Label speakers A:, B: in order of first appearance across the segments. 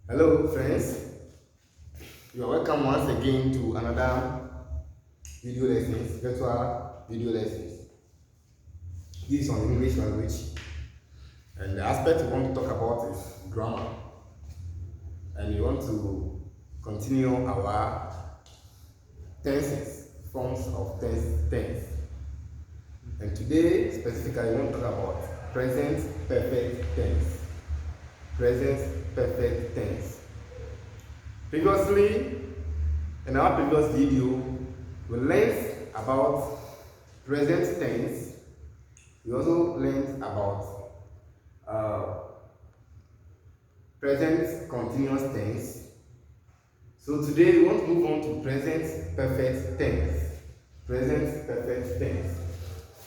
A: Hello friends, you are welcome once again to another virtual video lessons. This is on English language, and the aspect we want to talk about is grammar, and we want to continue our tenses, forms of tense. And today specifically we want to talk about present perfect tense. Present perfect tense. Previously, in our previous video, we learned about present tense. We also learned about present continuous tense. So today we want to move on to present perfect tense. Present perfect tense.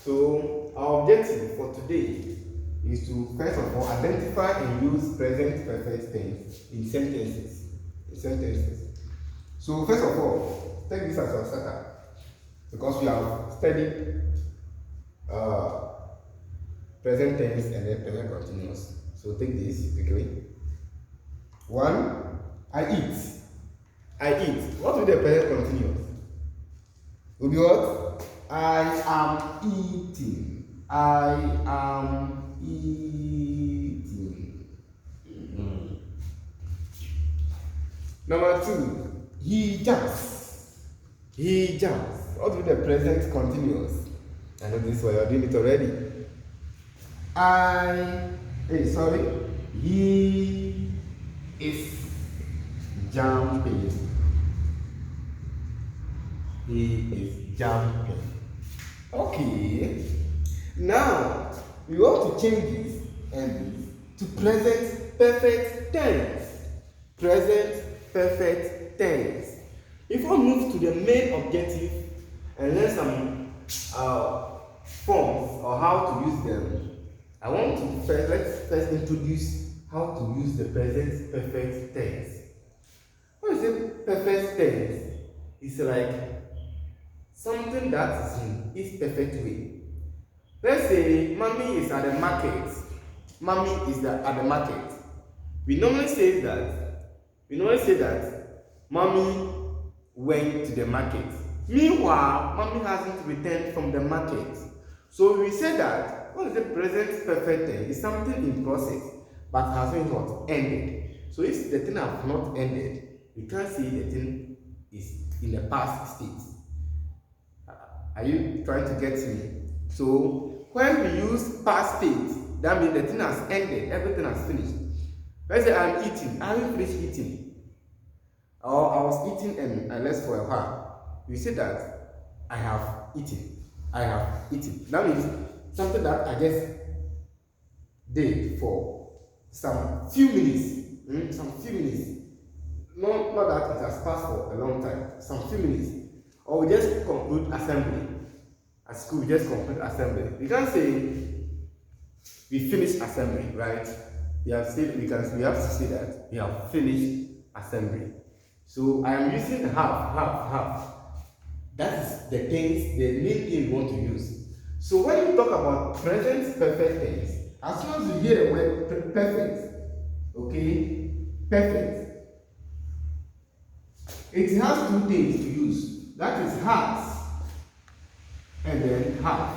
A: So our objective for today is to first of all identify and use present perfect tense in sentences. So first of all, take this as your setup because we have studied present tense and then present continuous. So take this quickly. 1. I eat. What will the present continuous? Will be what? I am eating. I am eating. Number 2, he jumps. What will the present continuous? I know this one, you're doing it already. He is jumping. He is jumping. Okay. Now, we want to change this and this to present perfect tense. Present perfect tense. Before we move to the main objective and learn some forms or how to use them, I want to let's first introduce how to use the present perfect tense. What is the perfect tense? It's like something that is in its perfect way. Let's say mommy is at the market. Mommy is at the market. We normally say that mommy went to the market. Meanwhile, mommy hasn't returned from the market. So we say that what is the present perfect tense? It's something in process but hasn't not ended. So if the thing has not ended, we can't say the thing is in the past state. Are you trying to get me? So when we use past state, that means the thing has ended, everything has finished. Let's say I'm eating, I haven't finished eating. Or I was eating and I left for a while. We say that I have eaten. That means something that I just did for some few minutes. Not that it has passed for a long time. Some few minutes. Or we just conclude assembly. At school, we just conclude assembly. We can't say we finished assembly, right? We have to say that we have finished assembly. So I am using have. That is the main thing we want to use. So when you talk about present perfect tense, as soon as you hear the word perfect, okay, perfect, it has two things to use. That is has and then have.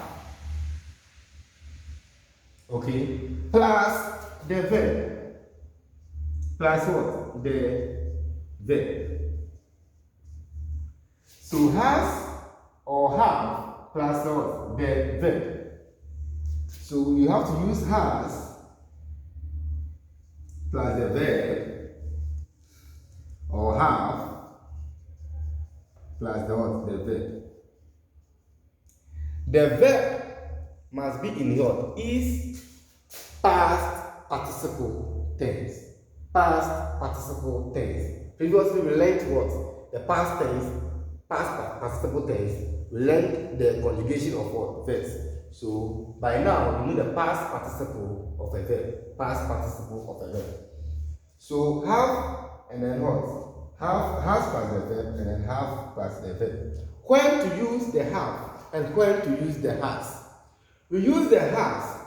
A: Okay, plus the verb. Plus what? The verb. So has or have plus what? The verb. So you have to use has plus the verb or have plus the what? The verb. The verb must be in what? Is past participle tense. Past participle tense. Previously we learned what? The past tense, past participle tense. We learned the conjugation of what? Verbs. So by now we know the past participle of a verb. Past participle of a verb. So have and then what? Have has plus the verb and then have plus the verb. When to use the have and when to use the has. We use the has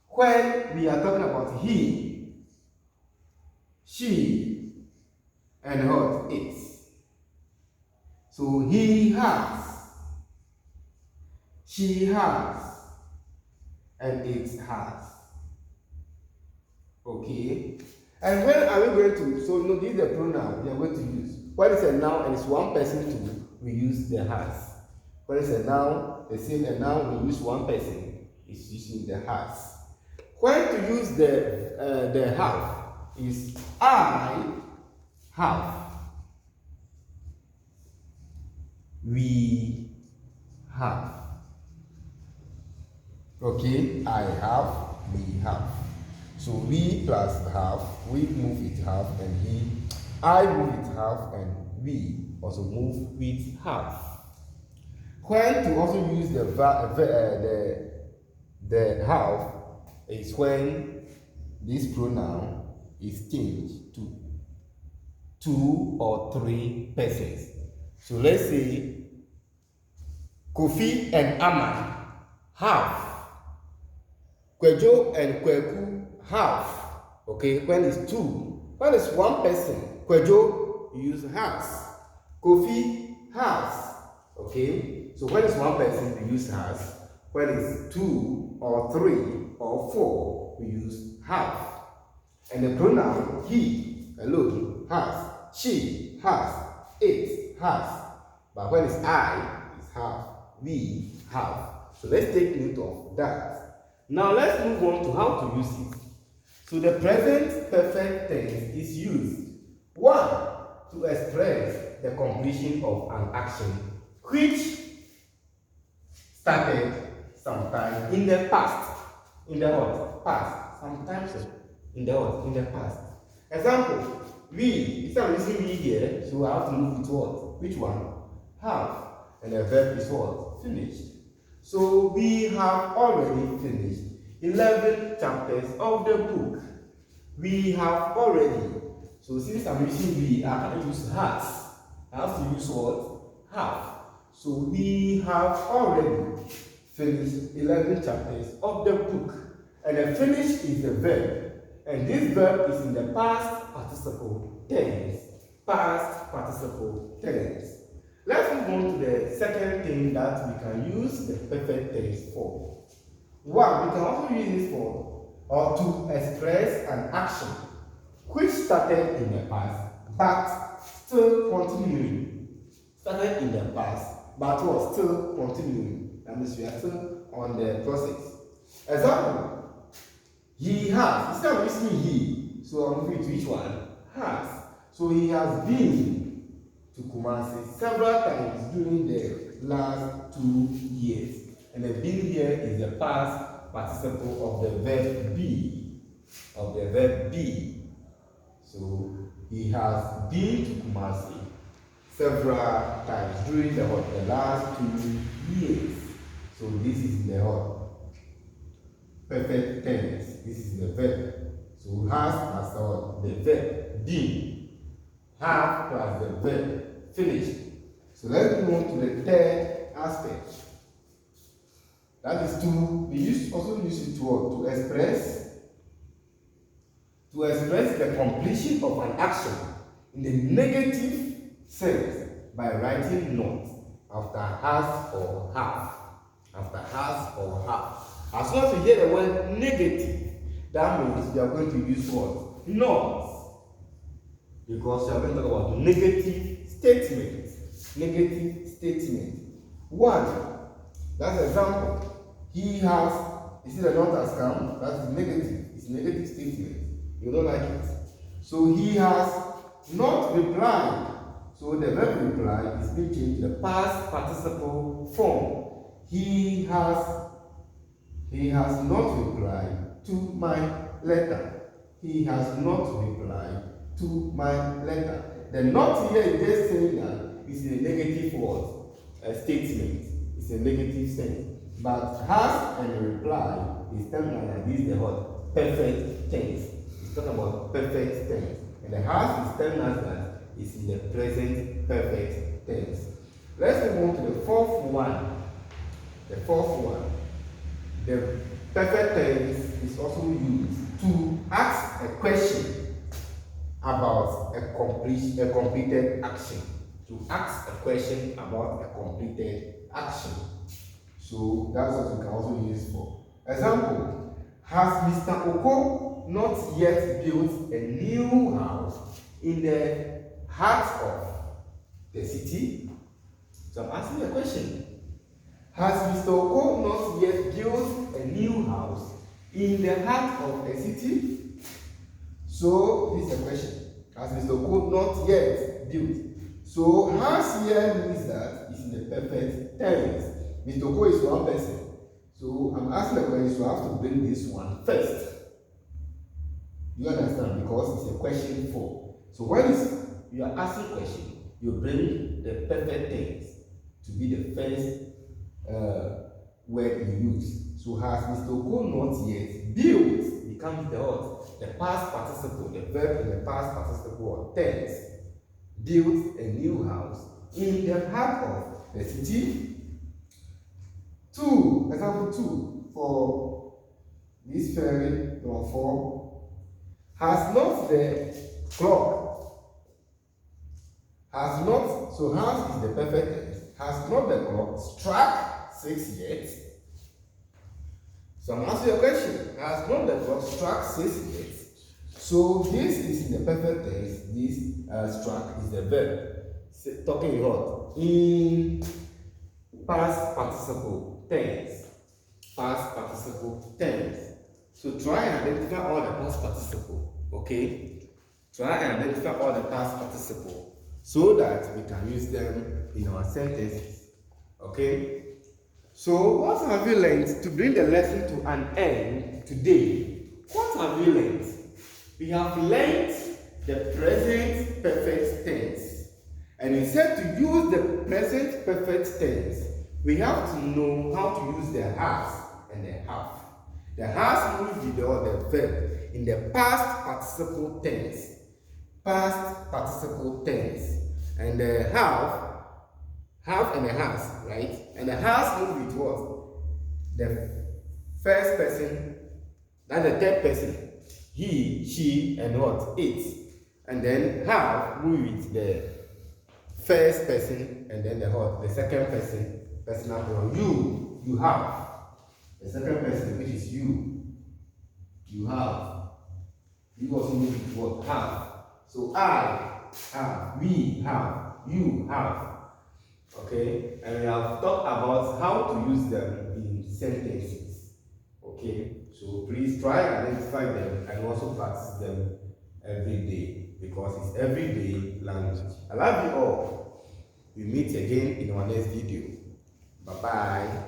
A: when we are talking about he, she, and what? It. So he has, she has, and it has. Okay? And when are we going to, so this is the pronoun we are going to use. When it's a noun and it's one person to, we use the has. When it's a noun, the same a noun we use one person, is using the has. When to use the have is I have, we have. Okay, I have, we have. So we plus have, we move it have, and he, I move it have, and we also move with have. When to also use the have is when this pronoun is changed to 2 or 3 persons. So let's say Kofi and Aman have. Kwejo and Kweku have. Okay, when it's 2. When it's one person, Kwejo, you use has. Kofi has. Okay, so when it's one person, we use has. When it's 2 or 3 or 4, we use have. And the pronoun he alone has. She has. It has. But when it's I, it's have. We have. So let's take note of that. Now let's move on to how to use it. So the present perfect tense is used. 1. To express the completion of an action which started sometime in the past. In the what? Past. Sometimes in the what? In the past. Example, we. Instead of using we here, so I have to move it to what? Which one? Have. And the verb is what? Finished. So we have already finished 11 chapters of the book. We have already. So since I'm using we, I can't use has. I have to use what? Have. So we have already finished 11 chapters of the book. And the finish is the verb. And this verb is in the past participle tense. Past participle tense. Let's move on to the second thing that we can use the perfect tense for. 1. We can also use this for, or to express an action which started in the past but still continuing. Started in the past but was still continuing. That means we are still on the process. Example, he has. Instead of using he, so I'm moving to which one? Has. So he has been to Kumasi several times during the last 2 years. And the been here is the past participle of the verb be. Of the verb be. So he has been to Kumasi several times during the last 2 years. So this is the perfect tense. This is the verb. So has plus the verb been. Have plus the verb finished. So let's move on to the third aspect. That is we also use it to express the completion of an action in the negative sense by writing not after has or have. After has or have. As soon as you hear the word negative, that means you are going to use what? Not. Because you are going to talk about negative statement. Negative statement. 1. That's example. He has, you see the not has come, that's negative. It's negative statement. You don't like it. So he has not replied. So the verb reply is being changed to the past participle form. He has not replied to my letter. He has not replied to my letter. The not here is just saying that it's a negative word, a statement. It's a negative sense. But has and reply is telling us that this is the word perfect tense. It's talking about perfect tense. And the has is telling us that it's in the present perfect tense. Let's move on to the fourth one. The fourth one. The perfect tense is also used to ask a question about about a completed action. To ask a question about a completed action. So that's what we can also use for. Example, has Mr. Oko not yet built a new house in the heart of the city? So I'm asking a question. Has Mr. Oko not yet built a new house in the heart of a city? So this is a question. Has Mr. Oko not yet built? So has here means that it's in the perfect tense. Mr. Oko is one person. So I'm asking a question, so I have to bring this one first. You understand? Because it's a question for. So when you are asking a question, you bring the perfect tense to be the first word you use. So has Mr. Oko not yet built becomes the what? The past participle, the verb in the past participle or tense. Built a new house in the heart of the city. Example 2 for this fairy number 4. Has not the clock, has not, so has is the perfect tense. Has not the clock struck 6 yet? So I'm asking you a question. Has not the clock struck 6 yet? So this is in the perfect tense. This struck is the verb. Talking what? In past participle tense. Past participle tense. So try and identify all the past participle. Okay? Try and identify all the past participle so that we can use them in our sentences. Okay? So what have you learned to bring the lesson to an end today? What have you learned? We have learned the present perfect tense. And we said to use the present perfect tense, we have to know how to use the has and the have. The has moves with the verb in the past participle tense. Past participle tense. And the have and the has, right? And the has moves with what? The first person, that's the third person. He, she, and what? It. And then have move with the first person, and then the second person, personal pronoun. You have. The second person, which is you have. You also move with what? Have. So I have, we have, you have. Okay? And we have talked about how to use them in sentences. Okay? So please try and identify them and also practice them every day because it's everyday language. I love you all. We meet again in our next video. Bye bye.